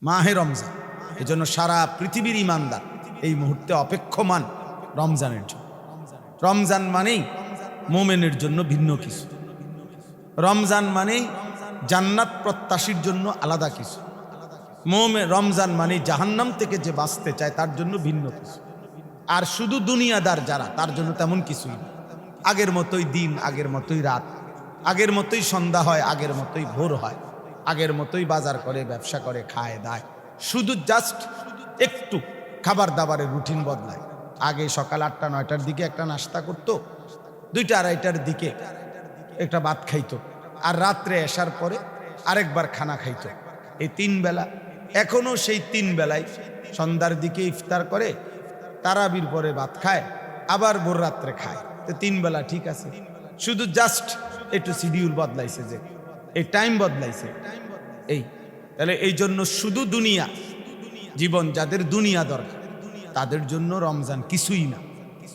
মাহে রমজান। এজন্য সারা পৃথিবীর ইমানদার এই মুহূর্তে অপেক্ষমান রমজানের জন্য। রমজান মানেই মোমেনের জন্য ভিন্ন কিছু, রমজান মানেই জান্নাত প্রত্যাশীর জন্য আলাদা কিছু, রমজান মানেই জাহান্নাম থেকে যে বাঁচতে চায় তার জন্য ভিন্ন কিছু। আর শুধু দুনিয়াদার যারা, তার জন্য তেমন কিছুই না। আগের মতোই দিন, আগের মতোই রাত, আগের মতোই সন্ধ্যা হয়, আগের মতোই ভোর হয়, আগের মতোই বাজার করে, ব্যবসা করে, খায় দায়। শুধু জাস্ট একটু খাবার দাবারের রুটিন বদলায়। আগে সকাল 8টা 9টার দিকে একটা নাস্তা করতো, 2টা 2:30টার দিকে একটা ভাত খাইতো, আর রাত্রে আসার পরে আরেকবার খানা খাইতো। এই 3 বেলা। এখনো সেই 3 বেলায় সন্ধ্যার দিকে ইফতার করে, তারাবির পরে ভাত খায়, আবার ভোর রাত্রে খায়। তো 3 বেলা ঠিক আছে, শুধু জাস্ট একটু শিডিউল বদলাইছে, যে এই টাইম বদলাইছে। এই তাহলে এই জন্য শুধু দুনিয়া জীবন, যাদের দুনিয়া দরকার তাদের জন্য রমজান কিছুই না।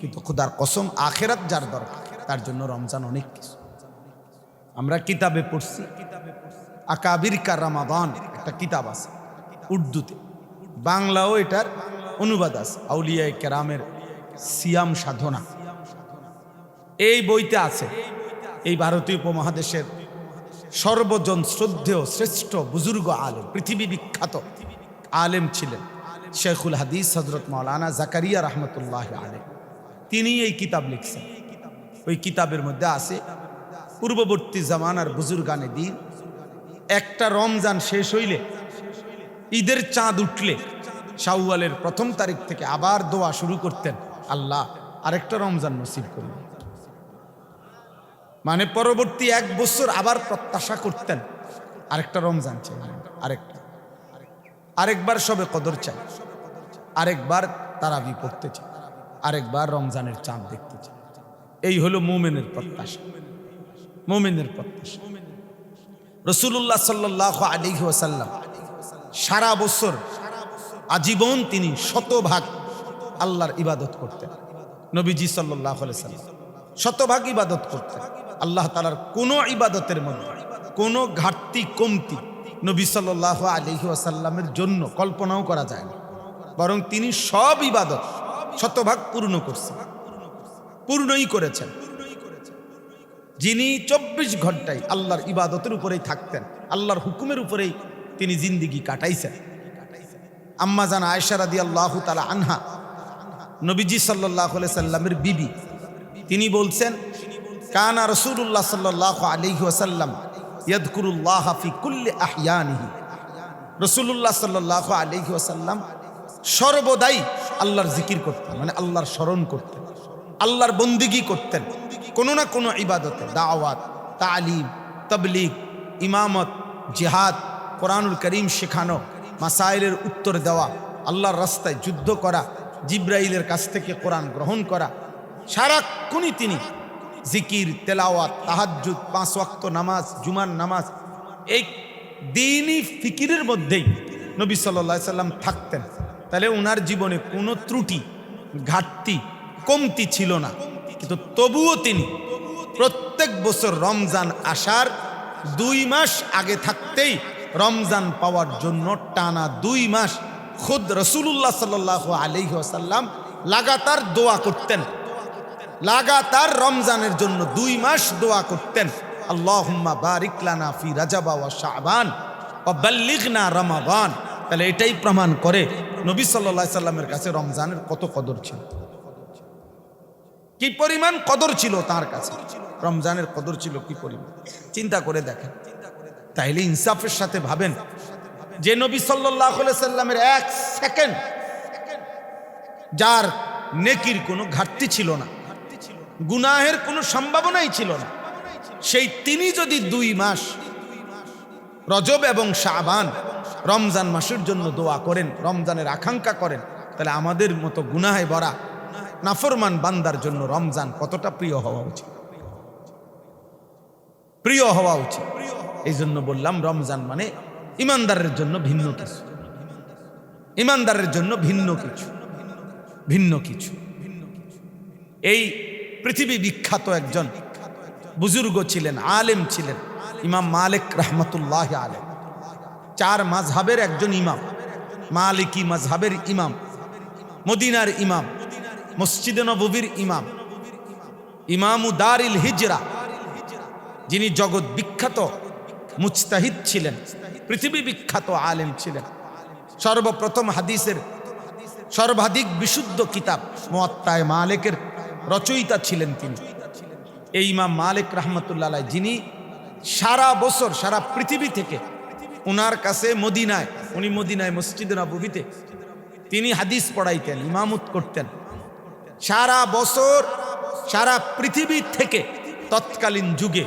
কিন্তু খোদার কসম, আখেরাত যার দরকার তার জন্য রমজান অনেক কিছু। আমরা কিতাবে পড়ছি, আকাবির কা রমাদান একটা কিতাব আছে উর্দুতে, বাংলাও এটার অনুবাদ আছে, আউলিয়া কেরামের সিয়াম সাধনা। এই বইতে আছে এই ভারতীয় উপমহাদেশের সর্বজন শ্রদ্ধেয় শ্রেষ্ঠ বুজুর্গ আলেম, পৃথিবী বিখ্যাত আলেম ছিলেন শেখুল হাদিস হযরত মাওলানা জাকারিয়া রহমতুল্লাহ আলাইহি। তিনি এই কিতাব লিখছেন। ওই কিতাবের মধ্যে আছে পূর্ববর্তী জামানার বুজুর্গানে দিন একটা রমজান শেষ হইলে, ঈদের চাঁদ উঠলে শাওয়ালের 1ম তারিখ থেকে আবার দোয়া শুরু করতেন, আল্লাহ আরেকটা রমজান নসিব করুন। মানে পরবর্তী 1 বছর আবার প্রত্যাশা করতেন আরেকটা রমজান চাই, আরেকবার সবে কদর চাই, আরেকবার তারাবি পড়তে চাই, আরেকবার রমজানের চাঁদ দেখতে চাই। এই হলো মুমিনের প্রত্যাশা, মুমিনের প্রত্যাশা। রাসূলুল্লাহ সাল্লাল্লাহু আলাইহি ওয়াসাল্লাম সারা বছর আজীবন তিনি শতভাগ আল্লাহর ইবাদত করতেন। নবীজি সাল্লাল্লাহু আলাইহি ওয়াসাল্লাম শতভাগ ইবাদত করতেন। আল্লাহ তাআলার কোনো ইবাদতের মধ্যে কোনো ঘাটতি কমতি নবী সাল্লাল্লাহু আলাইহি ওয়াসাল্লামের জন্য কল্পনাও করা যায় না, বরং তিনি সব ইবাদত শতভাগ পূর্ণ করছেন, পূর্ণই করেছেন। যিনি 24 ঘন্টায় আল্লাহর ইবাদতের উপরেই থাকতেন, আল্লাহর হুকুমের উপরেই তিনি জিন্দেগি কাটাইছেন। আম্মা জান আয়েশা রাদিয়াল্লাহু তাআলা আনহা, নবীজি সাল্লাল্লাহু আলাইহি সাল্লামের বিবি, তিনি বলছেন কানা রাসূলুল্লাহ সাল্লাল্লাহু আলাইহি ওয়াসাল্লাম ইয়াযকুরুল্লাহ ফি কুল্লি আহইয়ানিহি। রাসূলুল্লাহ সাল্লাল্লাহু আলাইহি ওয়াসাল্লাম সর্বদাই আল্লাহর জিকির করতেন, মানে আল্লাহর স্মরণ করতেন, আল্লাহর বন্দিগি করতেন। কোনো না কোনো ইবাদতে, দাওয়াত, তালিম, তাবলীগ, ইমামত, জিহাদ, কোরআনুল করিম শেখানো, মাসাইলের উত্তর দেওয়া, আল্লাহর রাস্তায় যুদ্ধ করা, জিব্রাইলের কাছ থেকে কোরআন গ্রহণ করা, সারাক্ষণই তিনি জিকির, তেলাওয়াত, তাহাজ্জুদ, 5 ওয়াক্ত নামাজ, জুমার নামাজ, এই দ্বীনি ফিকিরের মধ্যেই নবী সাল্লাল্লাহু আলাইহি সাল্লাম থাকতেন। তাহলে ওনার জীবনে কোনো ত্রুটি, ঘাটতি, কমতি ছিল না। কিন্তু তবুও তিনি প্রত্যেক বছর রমজান আসার 2 মাস আগে থাকতেই রমজান পাওয়ার জন্য টানা 2 মাস খুদ রাসূলুল্লাহ সাল্লাল্লাহু আলাইহি ওয়াসাল্লাম লাগাতার দোয়া করতেন, লাগাতার রমজানের জন্য 2 মাস দোয়া করতেন। আল্লাহুম্মা বারিক লানা ফি রাজাব ওয়া শাবান ওয়া বাল্লিগনা রমাদান। তাহলে এটাই প্রমাণ করে নবী সাল্লাল্লাহু আলাইহি সাল্লামের কাছে রমজানের কত কদর ছিল, কি পরিমাণ কদর ছিল তার কাছে, রমজানের কদর ছিল কি পরিমাণ। চিন্তা করে দেখেন। তাইলে ইনসাফের সাথে ভাবেন যে নবী সাল্লাল্লাহু আলাইহি সাল্লামের 1 সেকেন্ড যার নেকির কোনো ঘাটতি ছিল না, গুনাহের কোনো সম্ভাবনাই ছিল না, সেই তিনি যদি 2 মাস রজব এবং শাবান রমজান মাসের জন্য দোয়া করেন, রমজানের আকাঙ্ক্ষা করেন, তাহলে আমাদের মতো গুনাহে ভরা নাফরমান বান্দার জন্য রমজান কতটা প্রিয় হওয়া উচিত, প্রিয় হওয়া উচিত। এই জন্য বললাম রমজান মানে ইমানদারের জন্য ভিন্ন কিছু, ইমানদারের জন্য ভিন্ন কিছু, ভিন্ন কিছু। এই পৃথিবী বিখ্যাত একজন বুজুর্গ ছিলেন, আলেম ছিলেন, ইমাম মালিক রহমতুল্লাহ আলাইহি। 4 মাযহাবের একজন ইমাম। মালিকি মাযহাবের ইমাম, মদিনার ইমাম, মসজিদে নববীর ইমাম, ইমামু দারিল হিজরা, যিনি জগৎ বিখ্যাত মুজতাহিদ ছিলেন, পৃথিবী বিখ্যাত আলেম ছিলেন, সর্বপ্রথম হাদিসের সর্বাধিক বিশুদ্ধ কিতাব মুয়াত্তায়ে মালিকের রচয়িতা ছিলেন তিনি। এই ইমাম মালিক রাহমাতুল্লাহ আলাইহি, যিনি সারা বছর সারা পৃথিবী থেকে ওনার কাছে মদিনায়, উনি মদিনায় মসজিদে নববীতে তিনি হাদিস পড়াইতেন, ইমামত করতেন। সারা বছর সারা পৃথিবী থেকে তৎকালীন যুগে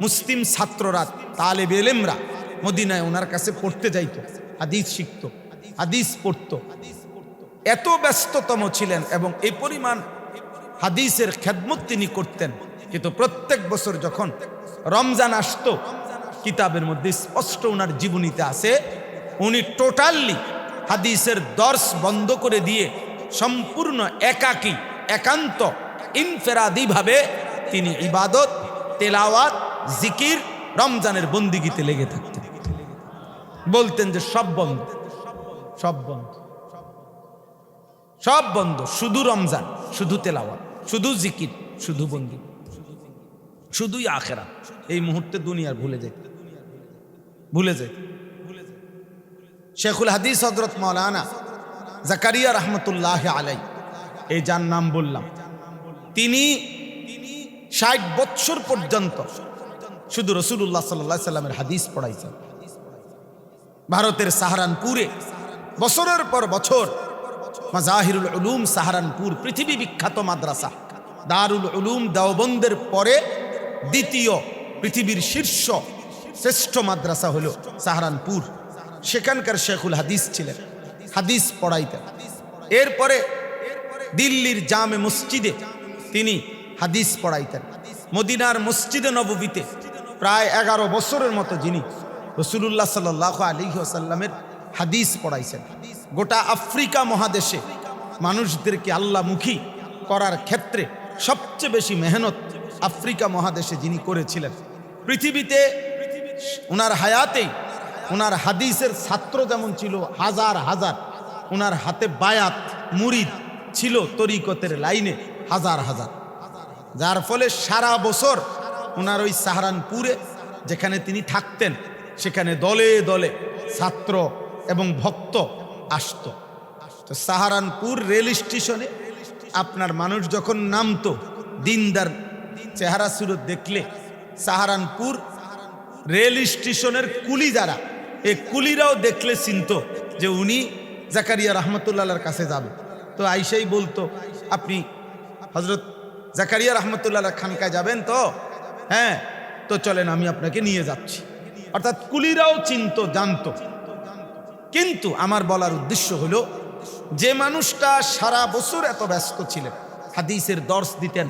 মুসলিম ছাত্ররা, তালেবে ইলমরা মদিনায় ওনার কাছে পড়তে যাইত, হাদিস শিখত, হাদিস পড়ত। এত ব্যস্ততম ছিলেন এবং এই পরিমাণ হাদিসের খেদমত তিনি করতেন। কিন্তু প্রত্যেক বছর যখন রমজান আসতো, কিতাবের মধ্যে স্পষ্ট ওনার জীবনীতে আছে, উনি টোটালি হাদিসের দর্স বন্ধ করে দিয়ে সম্পূর্ণ একাকী, একান্ত, ইনফেরাদিভাবে তিনি ইবাদত, তেলাওয়াত, জিকির, রমজানের বন্দিগিতে লেগে থাকতেন। বলতেন যে সব বন্ধ, সব বন্ধ, সব বন্ধ, শুধু রমজান, শুধু তেলাওয়াত, শুধু জিকির, শুধু বন্দি, শুধুই আখিরাত। এই মুহূর্তে দুনিয়ার ভুলে যায়, ভুলে যায়। শেখুল হাদিস হযরত মাওলানা জাকারিয়া রহমতুল্লাহ আলাইহি, এই যার নাম বললাম, তিনি 60 বছর পর্যন্ত শুধু রাসূলুল্লাহ সাল্লাল্লাহু আলাইহি সাল্লামের হাদিস পড়াইছেন। ভারতের সাহারানপুরে বছরের পর বছর মাজাহিরুল উলুম সাহারানপুর, পৃথিবী বিখ্যাত মাদ্রাসা, দারুল উলুম দেওবন্দের পরে দ্বিতীয় পৃথিবীর শীর্ষ শ্রেষ্ঠ মাদ্রাসা হলো সাহারানপুর। সেখানকার শেখুল হাদিস ছিলেন, হাদিস পড়াইতেন। এরপরে দিল্লির জামে মসজিদে তিনি হাদিস পড়াইতেন। মদিনার মসজিদে নববীতে প্রায় 11 বছরের মতো যিনি রাসূলুল্লাহ সাল্লাল্লাহু আলাইহি ওয়াসাল্লামের হাদিস পড়াইছেন। গোটা আফ্রিকা মহাদেশে মানুষদেরকে আল্লাহমুখী করার ক্ষেত্রে সবচেয়ে বেশি মেহনত আফ্রিকা মহাদেশে যিনি করেছিলেন। পৃথিবীতে ওনার হায়াতেই ওনার হাদিসের ছাত্র যেমন ছিল হাজার হাজার, ওনার হাতে বায়াত মুরিদ ছিল তরিকতের লাইনে হাজার হাজার, যার ফলে সারা বছর ওনার ওই সাহারানপুরে যেখানে তিনি থাকতেন, সেখানে দলে দলে ছাত্র এবং ভক্ত আসত। তো সাহারানপুর রেল স্টেশনে আপনার মানুষ যখন নামতো, দিনদার চেহারা সুরত দেখলে সাহারানপুর রেল স্টেশনের কুলি যারা, এই কুলিরাও দেখলে চিনত যে উনি জাকারিয়া রহমতুল্লাহর কাছে যাবে। তো আইসাই বলতো, আপনি হযরত জাকারিয়া রহমতুল্লাহ খানকায় যাবেন তো? হ্যাঁ, তো চলেন আমি আপনাকে নিয়ে যাচ্ছি। অর্থাৎ কুলিরাও চিনত, জানতো। কিন্তু আমার বলার উদ্দেশ্য হলো, যে মানুষটা সারা বছর এত ব্যস্ত ছিলেন, হাদিসের দর্শ দিতেন,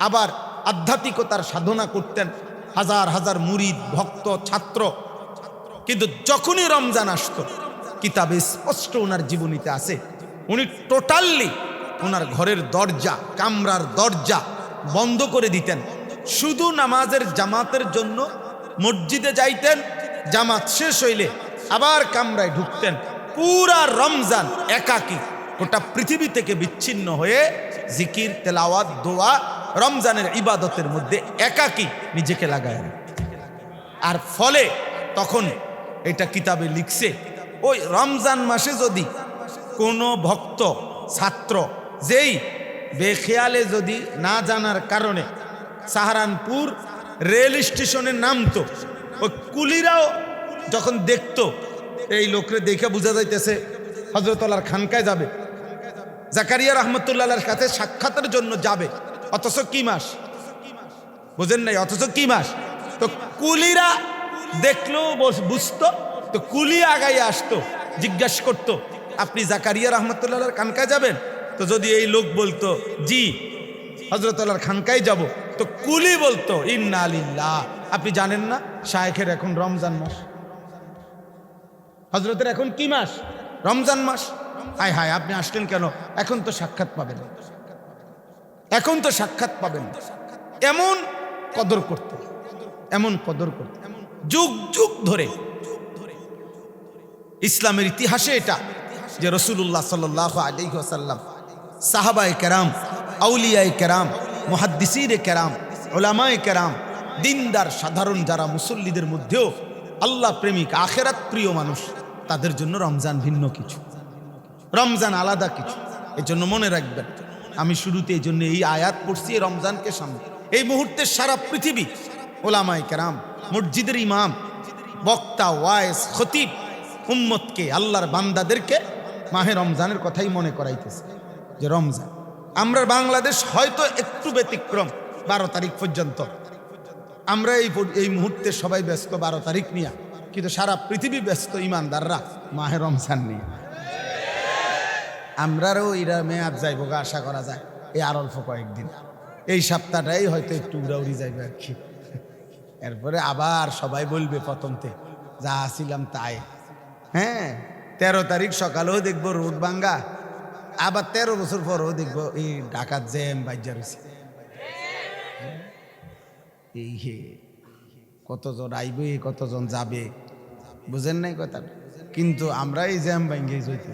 আবার আধ্যাত্মিকতার সাধনা করতেন, হাজার হাজার মুরিদ, ভক্ত, ছাত্র, কিন্তু যখনই রমজান আসতো, কিতাবে স্পষ্ট ওনার জীবনীতে আছে, উনি টোটালি ওনার ঘরের দরজা, কামরার দরজা বন্ধ করে দিতেন। শুধু নামাজের জামাতের জন্য মসজিদে যাইতেন, জামাত শেষ হইলে আবার কামরায় ঢুকতেন। পুরা রমজান একাকী, গোটা পৃথিবী থেকে বিচ্ছিন্ন হয়ে জিকির, তেলাওয়াত, দোয়া, রমজানের ইবাদতের মধ্যে একাকী নিজেকে লাগায়। আর ফলে তখন এটা কিতাবে লিখছে, ওই রমজান মাসে যদি কোনো ভক্ত, ছাত্র যেই বেখেয়ালে যদি না জানার কারণে সাহারানপুর রেল স্টেশনে নামতো, ওই কুলিরাও যখন দেখতো এই লোকরে দেখে বোঝা যাইতেছে হযরতুল্লাহর খানকায় যাবে, জাকারিয়া রহমতুল্লাহর কাছে সাক্ষাতের জন্য যাবে, অথচ কি মাস বুঝেন নাই, অথচ কি মাস। তো কুলিরা দেখলেও বুঝতো, তো কুলি আগাইয়া আসতো, জিজ্ঞাসা করতো, আপনি জাকারিয়া রহমতুল্লাহর খানকায় যাবেন? তো যদি এই লোক বলতো জি হযরতুল্লাহর খানকায় যাব, তো কুলি বলতো ইন্না লিল্লাহ, আপনি জানেন না শায়েখের এখন রমজান মাস, হযরতের এখন কি মাস? রমজান মাস। হায় হায়, আপনি আসলেন কেন? এখন তো সাক্ষাৎ পাবেন, এখন তো সাক্ষাৎ পাবেন। এমন কদর করতে, এমন কদর করতে, যুগ যুগ ধরে ইসলামের ইতিহাসে এটা যে রাসূলুল্লাহ সাল্লাল্লাহু আলাইহি ওয়াসাল্লাম, সাহাবায়ে কেরাম, আউলিয়ায়ে কেরাম, মুহাদ্দিসিনে কেরাম, উলামায়ে কেরাম, দিনদার সাধারণ যারা মুসল্লিদের মধ্যেও আল্লাহ প্রেমিক আখেরাত প্রিয় মানুষ, তাদের জন্য রমজান ভিন্ন কিছু, রমজান আলাদা কিছু। এই জন্য মনে রাখবেন, আমি শুরুতে এই জন্য এই আয়াত পড়ছি রমজানকে সামনে। এই মুহূর্তে সারা পৃথিবী ওলামায়ে কেরাম, মসজিদের ইমাম, বক্তা, ওয়াইজ, খতিব উম্মতকে, আল্লাহর বান্দাদেরকে মাহে রমজানের কথাই মনে করাইতেছে যে রমজান। আমরা বাংলাদেশ হয়তো একটু ব্যতিক্রম, 12 তারিখ পর্যন্ত আমরা এই মুহূর্তে সবাই ব্যস্ত 12 তারিখ নিয়ে, কিন্তু সারা পৃথিবী ব্যস্ত ইমানদাররা মাহে রমজান নিয়ে। আমরারও এরা মেয়াদ যাইব আশা করা যায়, এই আর অল্প কয়েকদিন, এই সপ্তাহটাই হয়তো একটু উড়াউড়ি যাইবে আর কি। এরপরে আবার সবাই বলবে প্রথমতে যা আসিলাম তাই। হ্যাঁ, 13 তারিখ সকালেও দেখবো রোড ভাঙ্গা, আবার 13 বছর পরও দেখবো এই ঢাকার জ্যাম বাইজা রয়েছে। এই হে কতজন আইবে, কতজন যাবে, বুঝেন নাই কথা। কিন্তু আমরা এই জ্যাম ভাঙ্গে যেতে